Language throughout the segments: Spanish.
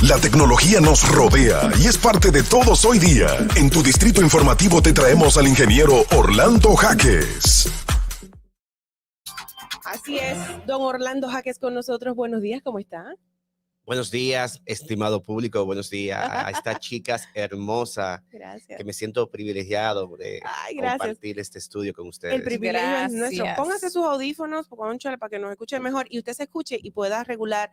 La tecnología nos rodea y es parte de todos hoy día. En tu distrito informativo te traemos al ingeniero Orlando Jaques. Así es, don Orlando Jaques con nosotros. Buenos días, ¿cómo está? Buenos días, estimado público. Buenos días a esta chica hermosa. Gracias. Que me siento privilegiado de compartir este estudio con ustedes. El privilegio es nuestro. Póngase sus audífonos, pónchale para que nos escuche mejor y usted se escuche y pueda regular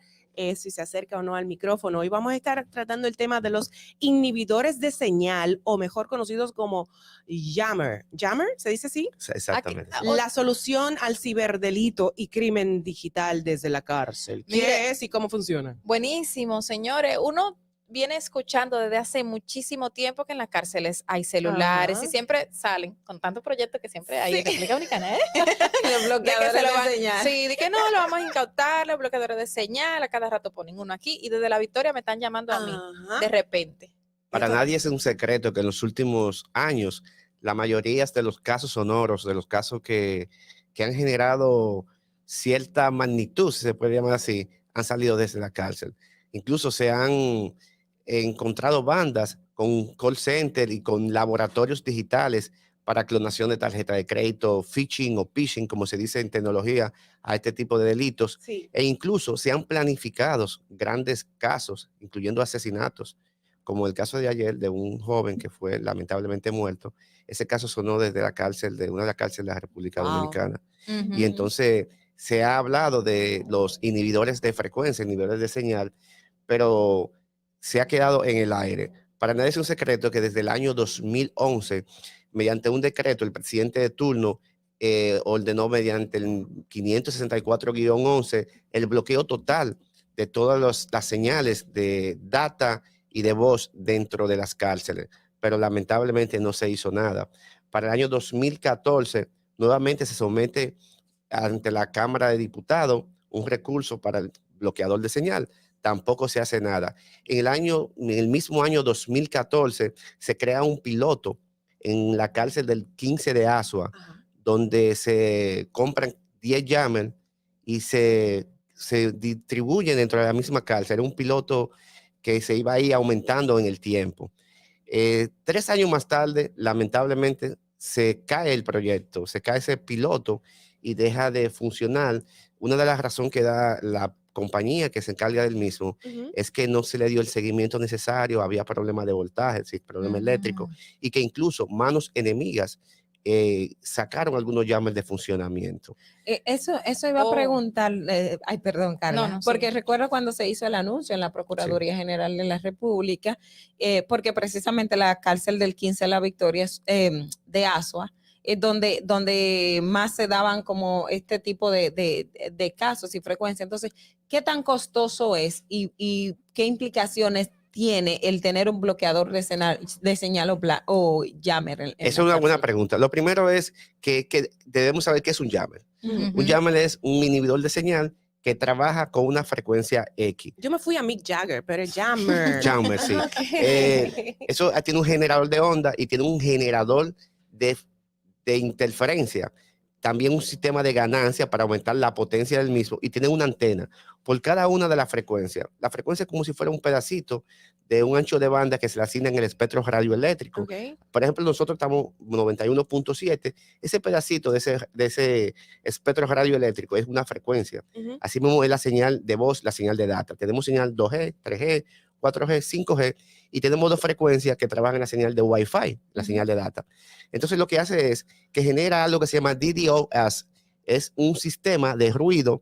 si se acerca o no al micrófono. Hoy vamos a estar tratando el tema de los inhibidores de señal, o mejor conocidos como jammer. ¿Jammer? ¿Se dice así? Exactamente. La solución al ciberdelito y crimen digital desde la cárcel. ¿Qué es y cómo funciona? Buenísimo, señores. Uno viene escuchando desde hace muchísimo tiempo que en las cárceles hay celulares y siempre salen con tantos proyectos que siempre hay en República Dominicana, Los bloqueadores de señal. Sí, de que no, lo vamos a incautar, los bloqueadores de señal, a cada rato ponen uno aquí y desde La Victoria me están llamando a mí de repente. Para nadie es un secreto que en los últimos años la mayoría de los casos sonoros, de los casos que han generado cierta magnitud, si se puede llamar así, han salido desde la cárcel. Incluso se han encontrado bandas con call center y con laboratorios digitales para clonación de tarjeta de crédito, phishing o phishing, como se dice en tecnología, a este tipo de delitos. Sí. E incluso se han planificado grandes casos, incluyendo asesinatos, como el caso de ayer de un joven que fue lamentablemente muerto. Ese caso sonó desde la cárcel, de una de las cárceles de la República Dominicana. Y entonces se ha hablado de los inhibidores de frecuencia, inhibidores de señal, pero se ha quedado en el aire. Para nadie es un secreto que desde el año 2011, mediante un decreto, el presidente de turno ordenó mediante el 564-11 el bloqueo total de todas las señales de data y de voz dentro de las cárceles, pero lamentablemente no se hizo nada. Para el año 2014, nuevamente se somete ante la Cámara de Diputados un recurso para el bloqueador de señal. Tampoco se hace nada. En el mismo año 2014 se crea un piloto en la cárcel del 15 de Asua, donde se compran 10 jammers y se distribuyen dentro de la misma cárcel. Era un piloto que se iba ahí aumentando en el tiempo. 3 años más tarde, lamentablemente, se cae el proyecto, se cae ese piloto y deja de funcionar. Una de las razones que da la compañía que se encarga del mismo es que no se le dio el seguimiento necesario, había problemas de voltaje, sí, problemas eléctricos, y que incluso manos enemigas sacaron algunos jammers de funcionamiento. Eso iba a preguntar, ay, perdón, Carla, porque recuerdo cuando se hizo el anuncio en la Procuraduría General de la República, porque precisamente la cárcel del 15 de la Victoria de Asua, donde más se daban como este tipo de casos y frecuencia. Entonces, ¿qué tan costoso es y qué implicaciones tiene el tener un bloqueador de señal o jammer? Esa es una buena pregunta. Lo primero es que debemos saber qué es un jammer. Un jammer es un inhibidor de señal que trabaja con una frecuencia X. Yo me fui a Mick Jagger, pero es jammer. Jammer, sí. Eso tiene un generador de onda y tiene un generador de interferencia. También un sistema de ganancia para aumentar la potencia del mismo, y tiene una antena por cada una de las frecuencias. La frecuencia es como si fuera un pedacito de un ancho de banda que se le asigna en el espectro radioeléctrico. Por ejemplo, nosotros estamos 91.7, ese pedacito de ese espectro radioeléctrico es una frecuencia. Así mismo es la señal de voz, la señal de data. Tenemos señal 2G, 3G, 4G, 5G, y tenemos 2 frecuencias que trabajan en la señal de Wi-Fi, la señal de data. Entonces lo que hace es que genera algo que se llama DDoS, es un sistema de ruido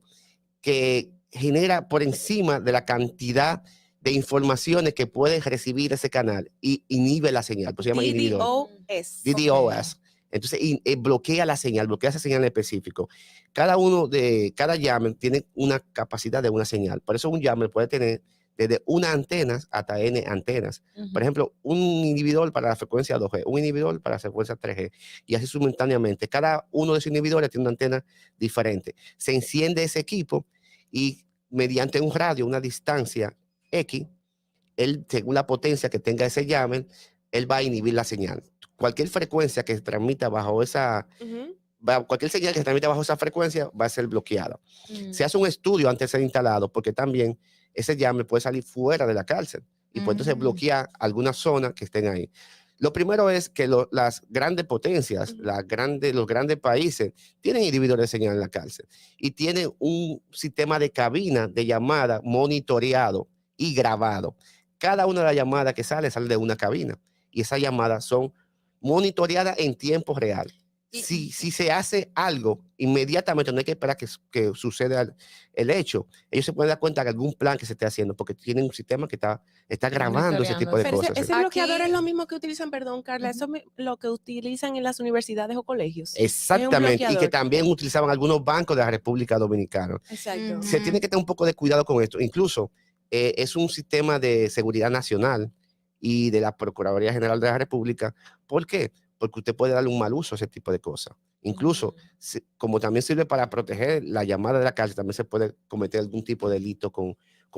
que genera por encima de la cantidad de informaciones que puede recibir ese canal y inhibe la señal. Pues se llama DDoS. DDoS. Entonces bloquea la señal, bloquea esa señal en específico. Cada jammer tiene una capacidad de una señal. Por eso un jammer puede tener desde una antena hasta N antenas. Por ejemplo, un inhibidor para la frecuencia 2G, un inhibidor para la frecuencia 3G, y así simultáneamente. Cada uno de esos inhibidores tiene una antena diferente. Se enciende ese equipo y mediante un radio, una distancia X, según la potencia que tenga ese jammer, él va a inhibir la señal. Cualquier frecuencia que se transmita bajo esa... Cualquier señal que se transmita bajo esa frecuencia va a ser bloqueada. Se hace un estudio antes de ser instalado, porque también ese jammer puede salir fuera de la cárcel y puede entonces bloquear algunas zonas que estén ahí. Lo primero es que las grandes potencias, los grandes países tienen inhibidores de señal en la cárcel y tienen un sistema de cabina de llamada monitoreado y grabado. Cada una de las llamadas que sale de una cabina y esas llamadas son monitoreadas en tiempo real. Si se hace algo, inmediatamente no hay que esperar que suceda el hecho. Ellos se pueden dar cuenta de algún plan que se esté haciendo porque tienen un sistema que está grabando ese tipo de cosas. Ese bloqueador es lo mismo que utilizan, perdón, Carla, eso es lo que utilizan en las universidades o colegios. Exactamente, y que también utilizaban algunos bancos de la República Dominicana. Exacto. Se tiene que tener un poco de cuidado con esto. Incluso es un sistema de seguridad nacional y de la Procuraduría General de la República. ¿Por qué? Porque usted puede darle un mal uso a ese tipo de cosas. Incluso, como también sirve para proteger la llamada de la cárcel, también se puede cometer algún tipo de delito con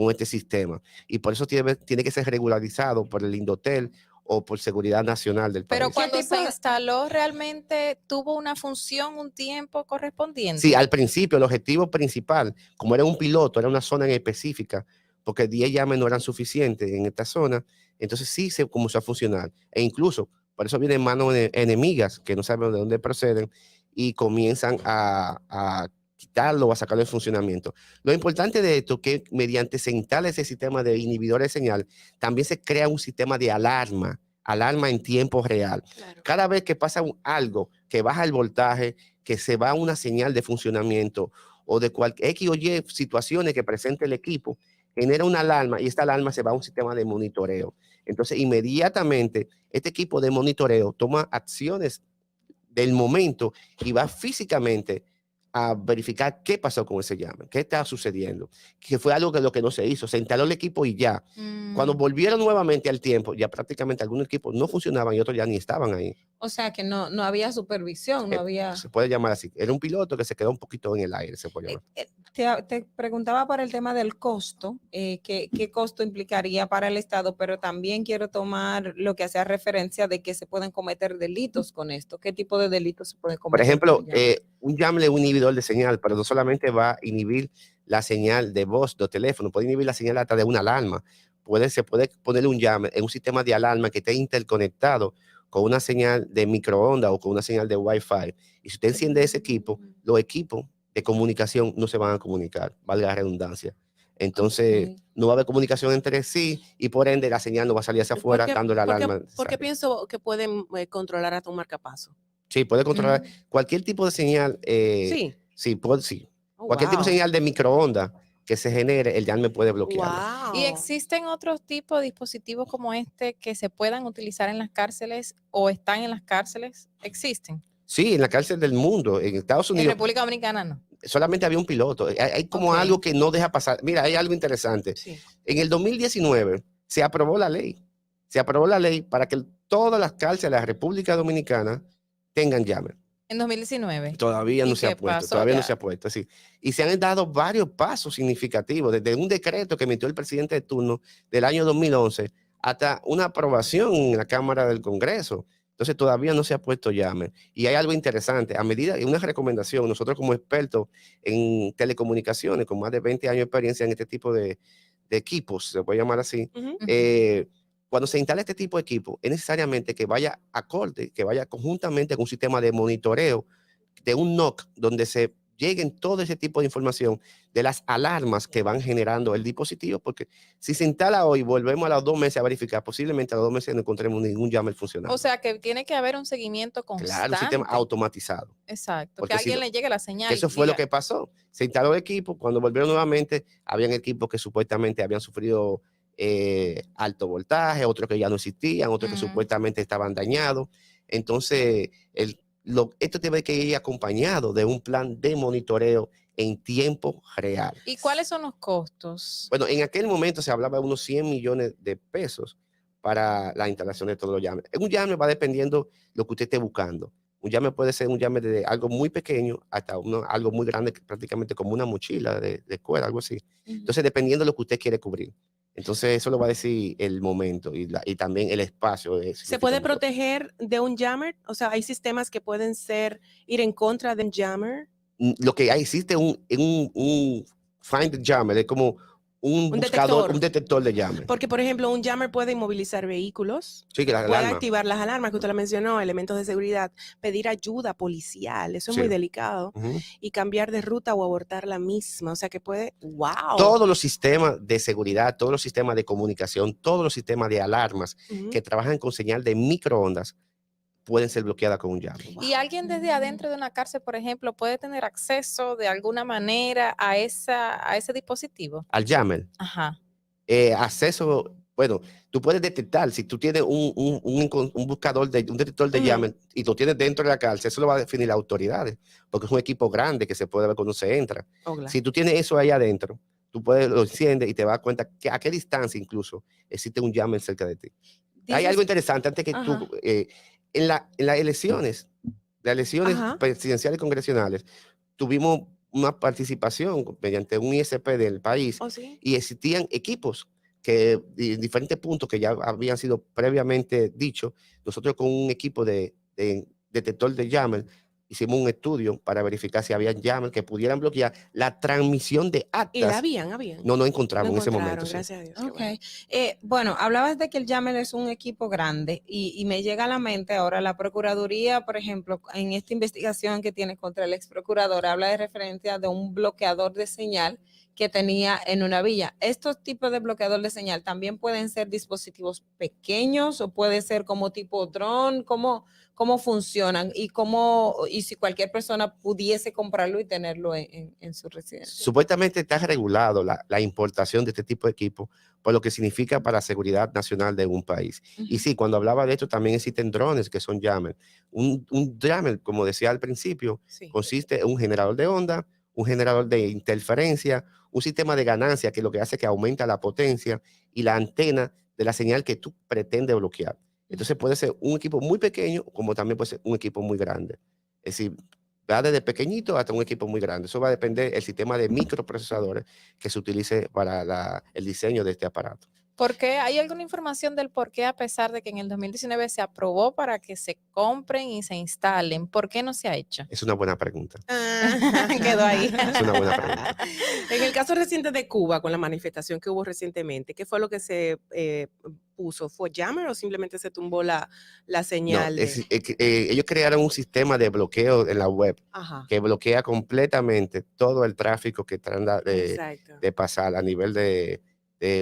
este sistema. Y por eso tiene que ser regularizado por el Indotel o por Seguridad Nacional del país. Pero cuando se instaló, ¿realmente tuvo una función, un tiempo correspondiente? Sí, al principio, el objetivo principal, como era un piloto, era una zona en específica, porque 10 llaves no eran suficientes en esta zona, entonces sí se comenzó a funcionar. E incluso, por eso vienen manos enemigas que no saben de dónde proceden y comienzan a quitarlo o a sacarlo de funcionamiento. Lo importante de esto es que mediante se instala ese sistema de inhibidores de señal, también se crea un sistema de alarma en tiempo real. Claro. Cada vez que pasa algo, que baja el voltaje, que se va una señal de funcionamiento o de cualquier X o Y situaciones que presente el equipo, genera una alarma y esta alarma se va a un sistema de monitoreo. Entonces, inmediatamente, este equipo de monitoreo toma acciones del momento y va físicamente a verificar qué pasó con ese llame, qué está sucediendo, que fue algo que lo que no se hizo, se instaló el equipo y ya. Cuando volvieron nuevamente al tiempo, ya prácticamente algunos equipos no funcionaban y otros ya ni estaban ahí. O sea que no había supervisión, no había... Se puede llamar así. Era un piloto que se quedó un poquito en el aire, se puede llamar. Te preguntaba por el tema del costo, qué costo implicaría para el Estado, pero también quiero tomar lo que hacía referencia de que se pueden cometer delitos con esto. ¿Qué tipo de delitos se pueden cometer? Por ejemplo, un YAML es un inhibidor de señal, pero no solamente va a inhibir la señal de voz de teléfono, puede inhibir la señal hasta de una alarma. Se puede ponerle un YAML en un sistema de alarma que esté interconectado con una señal de microondas o con una señal de Wi-Fi. Y si usted enciende ese equipo, los equipos de comunicación no se van a comunicar, valga la redundancia. Entonces, no va a haber comunicación entre sí y por ende la señal no va a salir hacia afuera dando la alarma. Porque pienso que pueden controlar a tu marcapaso. Sí, puede controlar cualquier tipo de señal. Sí. Sí, cualquier tipo de señal de microondas que se genere, el YAML puede bloquearlo. Wow. ¿Y existen otros tipos de dispositivos como este que se puedan utilizar en las cárceles o están en las cárceles? ¿Existen? Sí, en la cárcel del mundo, en Estados Unidos. En República Dominicana no. Solamente había un piloto. Hay como algo que no deja pasar. Mira, hay algo interesante. Sí. En el 2019 se aprobó la ley. Se aprobó la ley para que todas las cárceles de la República Dominicana tengan YAML. En 2019. Todavía no se ha puesto, todavía no se ha puesto, sí. Y se han dado varios pasos significativos, desde un decreto que emitió el presidente de turno del año 2011 hasta una aprobación en la Cámara del Congreso. Entonces todavía no se ha puesto YAML. Y hay algo interesante, a medida de una recomendación, nosotros como expertos en telecomunicaciones, con más de 20 años de experiencia en este tipo de equipos, se puede llamar así, cuando se instala este tipo de equipo, es necesariamente que vaya acorde, que vaya conjuntamente con un sistema de monitoreo de un NOC, donde se lleguen todo ese tipo de información de las alarmas que van generando el dispositivo, porque si se instala hoy, volvemos a los 2 meses a verificar, posiblemente a los 2 meses no encontremos ningún YAML funcionando. O sea, que tiene que haber un seguimiento constante. Claro, un sistema automatizado. Exacto, porque que alguien le llegue la señal. Eso fue lo que pasó. Se instaló el equipo, cuando volvieron nuevamente, habían equipos que supuestamente habían sufrido alto voltaje, otros que ya no existían, otros que supuestamente estaban dañados. Entonces, esto tiene que ir acompañado de un plan de monitoreo en tiempo real. ¿Y cuáles son los costos? Bueno, en aquel momento se hablaba de unos 100 millones de pesos para la instalación de todos los YAML. Un YAML va dependiendo lo que usted esté buscando. Un YAML puede ser un YAML de algo muy pequeño hasta algo muy grande, prácticamente como una mochila de escuela, algo así. Entonces, dependiendo de lo que usted quiere cubrir. Entonces, eso lo va a decir el momento y también el espacio. ¿Se puede proteger de un jammer? O sea, ¿hay sistemas que pueden ir en contra de un jammer? Lo que hay, existe un find the jammer, es como un buscador, un detector de Jammer. Porque, por ejemplo, un Jammer puede inmovilizar vehículos, sí, que puede activar las alarmas que usted la mencionó, elementos de seguridad, pedir ayuda policial, eso es muy delicado, y cambiar de ruta o abortar la misma, o sea que puede, wow. Todos los sistemas de seguridad, todos los sistemas de comunicación, todos los sistemas de alarmas que trabajan con señal de microondas pueden ser bloqueadas con un Jammer. Y alguien desde adentro de una cárcel, por ejemplo, puede tener acceso de alguna manera a ese dispositivo. Al Jammer. Ajá. Acceso, bueno, tú puedes detectar, si tú tienes un buscador, un detector de Jammer y lo tienes dentro de la cárcel, eso lo va a definir las autoridades, porque es un equipo grande que se puede ver cuando se entra. Si tú tienes eso ahí adentro, tú lo enciendes y te vas a dar cuenta que a qué distancia incluso existe un Jammer cerca de ti. Hay algo interesante antes que tú... En las elecciones presidenciales y congresionales, tuvimos una participación mediante un ISP del país y existían equipos que en diferentes puntos que ya habían sido previamente dichos. Nosotros con un equipo de detector de Jammer hicimos un estudio para verificar si había Jammer que pudieran bloquear la transmisión de actas. ¿Y habían? No encontramos en ese momento. Gracias a Dios. Okay. Bueno, hablabas de que el Jammer es un equipo grande y me llega a la mente ahora la Procuraduría, por ejemplo, en esta investigación que tiene contra el ex procurador, habla de referencia de un bloqueador de señal que tenía en una villa. ¿Estos tipos de bloqueador de señal también pueden ser dispositivos pequeños o puede ser como tipo dron? ¿Cómo funcionan y si cualquier persona pudiese comprarlo y tenerlo en su residencia? Supuestamente está regulado la importación de este tipo de equipo por lo que significa para la seguridad nacional de un país. Y sí, cuando hablaba de esto, también existen drones que son Jammer. Un Jammer, como decía al principio, consiste en un generador de onda, un generador de interferencia, un sistema de ganancia que lo que hace es que aumenta la potencia y la antena de la señal que tú pretendes bloquear. Entonces puede ser un equipo muy pequeño como también puede ser un equipo muy grande. Es decir, va desde pequeñito hasta un equipo muy grande. Eso va a depender del sistema de microprocesadores que se utilice para el diseño de este aparato. ¿Por qué? ¿Hay alguna información del por qué, a pesar de que en el 2019 se aprobó para que se compren y se instalen, por qué no se ha hecho? Es una buena pregunta. Quedó ahí. Es una buena pregunta. En el caso reciente de Cuba, con la manifestación que hubo recientemente, ¿qué fue lo que se puso? ¿Fue Jammer o simplemente se tumbó la señal? No, ellos crearon un sistema de bloqueo en la web que bloquea completamente todo el tráfico que trata de pasar a nivel de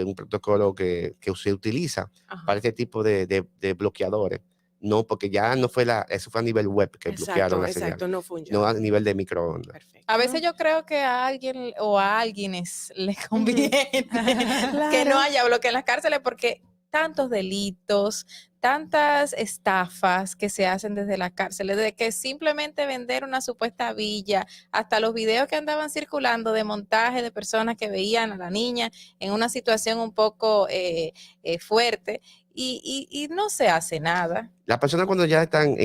un protocolo que se utiliza para este tipo de bloqueadores. No, porque ya no fue eso fue a nivel web que bloquearon la señal. No fue un no a nivel de microondas. A veces yo creo que a alguien o a alguienes les conviene que no haya bloqueo en las cárceles porque tantos delitos, tantas estafas que se hacen desde la cárcel, desde que simplemente vender una supuesta villa, hasta los videos que andaban circulando de montaje de personas que veían a la niña en una situación un poco fuerte y no se hace nada. Las personas cuando ya están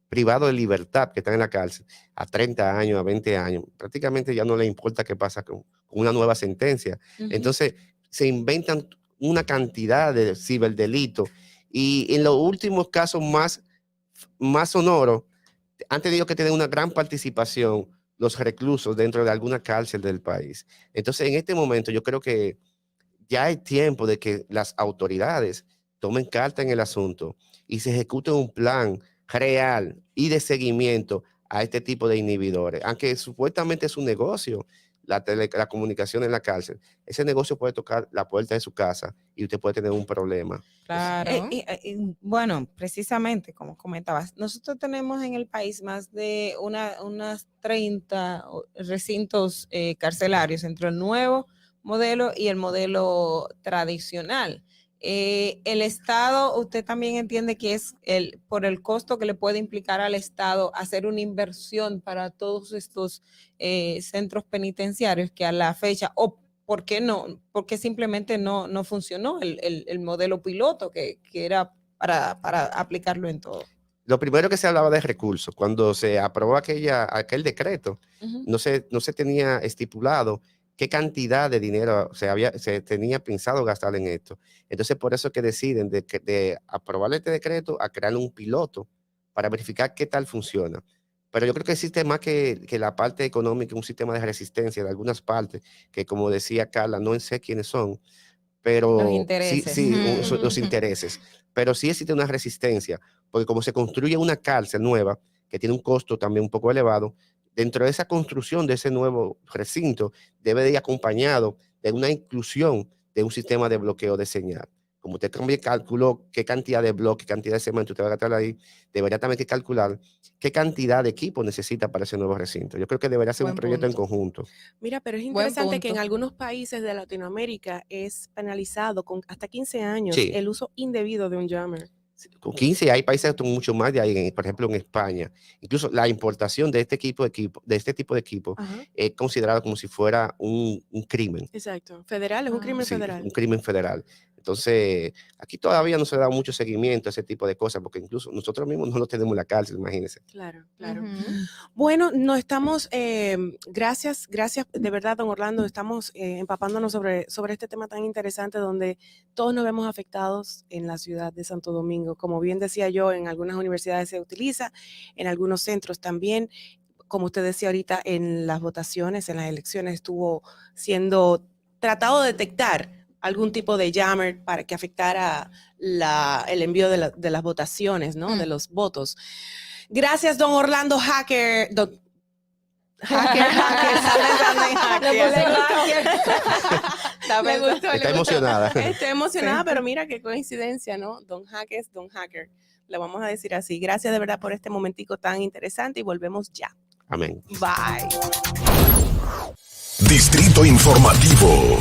privados de libertad, que están en la cárcel, a 30 años, a 20 años, prácticamente ya no les importa qué pasa con una nueva sentencia. Entonces se inventan una cantidad de ciberdelitos y en los últimos casos más sonoros han tenido que tener una gran participación los reclusos dentro de alguna cárcel del país. Entonces, en este momento yo creo que ya hay tiempo de que las autoridades tomen carta en el asunto y se ejecute un plan real y de seguimiento a este tipo de inhibidores. Aunque supuestamente es un negocio, la comunicación en la cárcel, ese negocio puede tocar la puerta de su casa y usted puede tener un problema. Claro. Bueno, precisamente como comentabas, nosotros tenemos en el país más de unas 30 recintos carcelarios entre el nuevo modelo y el modelo tradicional. El Estado, usted también entiende que es por el costo que le puede implicar al Estado hacer una inversión para todos estos centros penitenciarios que a la fecha, o ¿por qué no? Porque simplemente no funcionó el modelo piloto que era para aplicarlo en todo. Lo primero que se hablaba de recursos, cuando se aprobó aquel decreto, no se tenía estipulado qué cantidad de dinero se tenía pensado gastar en esto. Entonces, por eso que deciden de aprobar este decreto a crear un piloto para verificar qué tal funciona. Pero yo creo que existe más que la parte económica, un sistema de resistencia de algunas partes, que como decía Carla, no sé quiénes son, pero los intereses. Sí, los intereses. Pero sí existe una resistencia, porque como se construye una cárcel nueva, que tiene un costo también un poco elevado, dentro de esa construcción de ese nuevo recinto, debe de ir acompañado de una inclusión de un sistema de bloqueo de señal. Como usted también calculó qué cantidad de bloques, qué cantidad de cemento usted va a gastar ahí, debería también que calcular qué cantidad de equipo necesita para ese nuevo recinto. Yo creo que debería ser un proyecto en conjunto. Mira, pero es interesante que en algunos países de Latinoamérica es penalizado con hasta 15 años el uso indebido de un jammer. Con 15 hay países con mucho más de ahí, por ejemplo en España. Incluso la importación de este tipo de equipo es considerado como si fuera un crimen. Exacto, federal, es un crimen federal. Un crimen federal. Entonces, aquí todavía no se da mucho seguimiento a ese tipo de cosas, porque incluso nosotros mismos no lo tenemos en la cárcel, imagínense. Claro, claro. Bueno, no estamos, gracias de verdad, don Orlando, estamos empapándonos sobre este tema tan interesante donde todos nos vemos afectados en la ciudad de Santo Domingo. Como bien decía yo, en algunas universidades se utiliza, en algunos centros también. Como usted decía ahorita, en las votaciones, en las elecciones estuvo siendo tratado de detectar algún tipo de jammer para que afectara el envío de las votaciones, ¿no? De los votos. Gracias, don Orlando Hacker. Está emocionada. Está emocionada, pero mira qué coincidencia, ¿no? Don Hackers, don Hacker. Le vamos a decir así. Gracias de verdad por este momentico tan interesante y volvemos ya. Amén. Bye. Distrito Informativo.